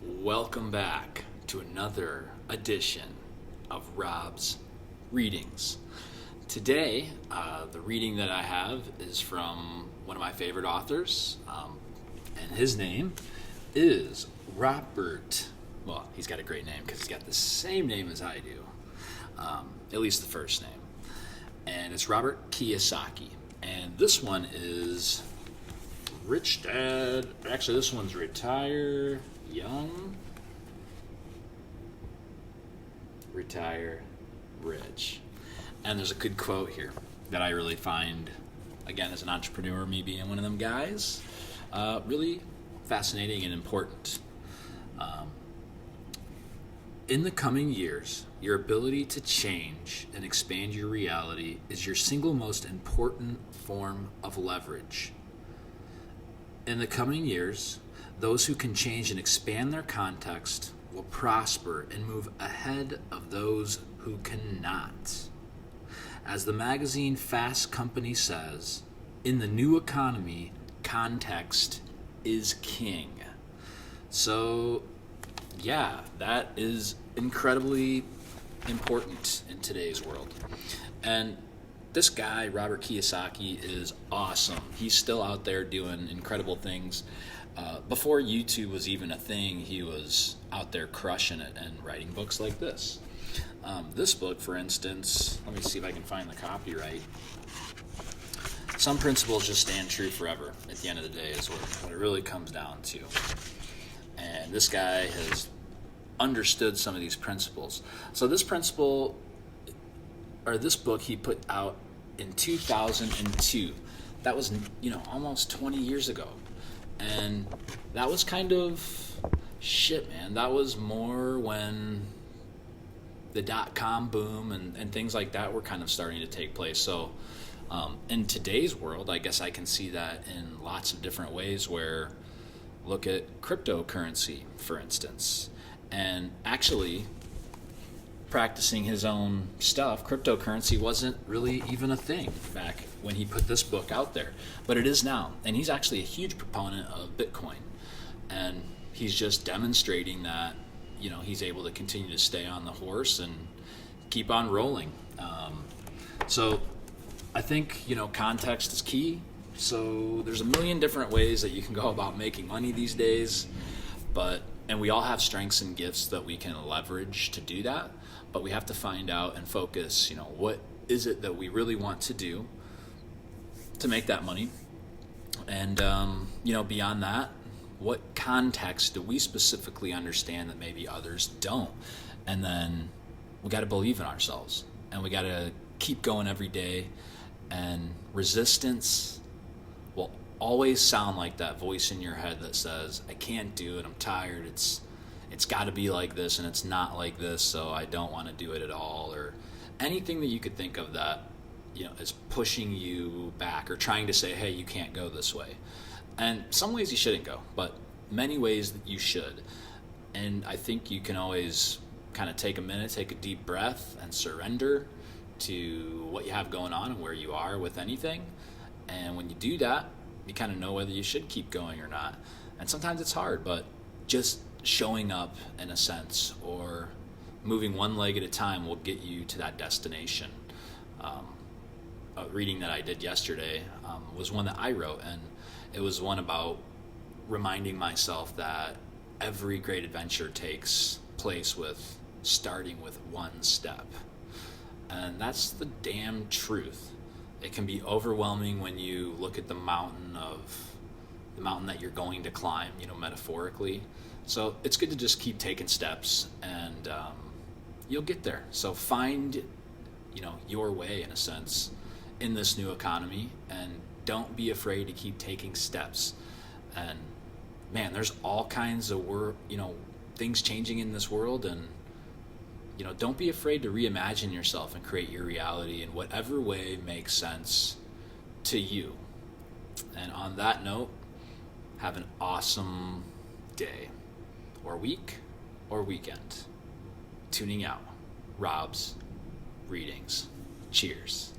Welcome back to another edition of Rob's Readings. Today, the reading that I have is from one of my favorite authors, and his name is Robert. Well, he's got a great name because he's got the same name as I do, at least the first name. And it's Robert Kiosaki. And this one is Rich Dad. Actually, this one's Retire Young, Retire Rich. And there's a good quote here that I really find, again, as an entrepreneur, me being one of them guys, really fascinating and important. In the coming years, your ability to change and expand your reality is your single most important form of leverage. In the coming years, those who can change and expand their context will prosper and move ahead of those who cannot. As the magazine Fast Company says, in the new economy, context is king. So, yeah, that is incredibly important in today's world. And this guy, Robert Kiosaki, is awesome. He's still out there doing incredible things. Before YouTube was even a thing, he was out there crushing it and writing books like this. This book, for instance, let me see if I can find the copyright. Some principles just stand true forever at the end of the day is what it really comes down to. And this guy has understood some of these principles. So this principle, or this book he put out in 2002. That was, almost 20 years ago. And that was kind of shit, man. That was more when the dot-com boom and things like that were kind of starting to take place. So in today's world, I guess I can see that in lots of different ways where, look at cryptocurrency, for instance. And actually, practicing his own stuff, cryptocurrency wasn't really even a thing back when he put this book out there. But it is now. And he's actually a huge proponent of Bitcoin. And he's just demonstrating that, he's able to continue to stay on the horse and keep on rolling. So I think, context is key. So there's a million different ways that you can go about making money these days. And we all have strengths and gifts that we can leverage to do that. But we have to find out and focus, what is it that we really want to do to make that money? And, beyond that, what context do we specifically understand that maybe others don't? And then we got to believe in ourselves. And we got to keep going every day. And resistance will always sound like that voice in your head that says, I can't do it, I'm tired, it's got to be like this, and it's not like this, so I don't want to do it at all, or anything that you could think of that is pushing you back or trying to say, hey, you can't go this way. And some ways you shouldn't go, but many ways that you should. And I think you can always kind of take a minute, take a deep breath, and surrender to what you have going on and where you are with anything. And when you do that, you kind of know whether you should keep going or not. And sometimes it's hard, but just showing up in a sense or moving one leg at a time will get you to that destination. A reading that I did yesterday was one that I wrote, and it was one about reminding myself that every great adventure takes place with starting with one step. And that's the damn truth. It can be overwhelming when you look at the mountain that you're going to climb, metaphorically. So it's good to just keep taking steps, and you'll get there. So find, your way, in a sense, in this new economy, and don't be afraid to keep taking steps. And man, there's all kinds of things changing in this world, and don't be afraid to reimagine yourself and create your reality in whatever way makes sense to you. And on that note, have an awesome day or week or weekend. Tuning out. Rob's Readings. Cheers.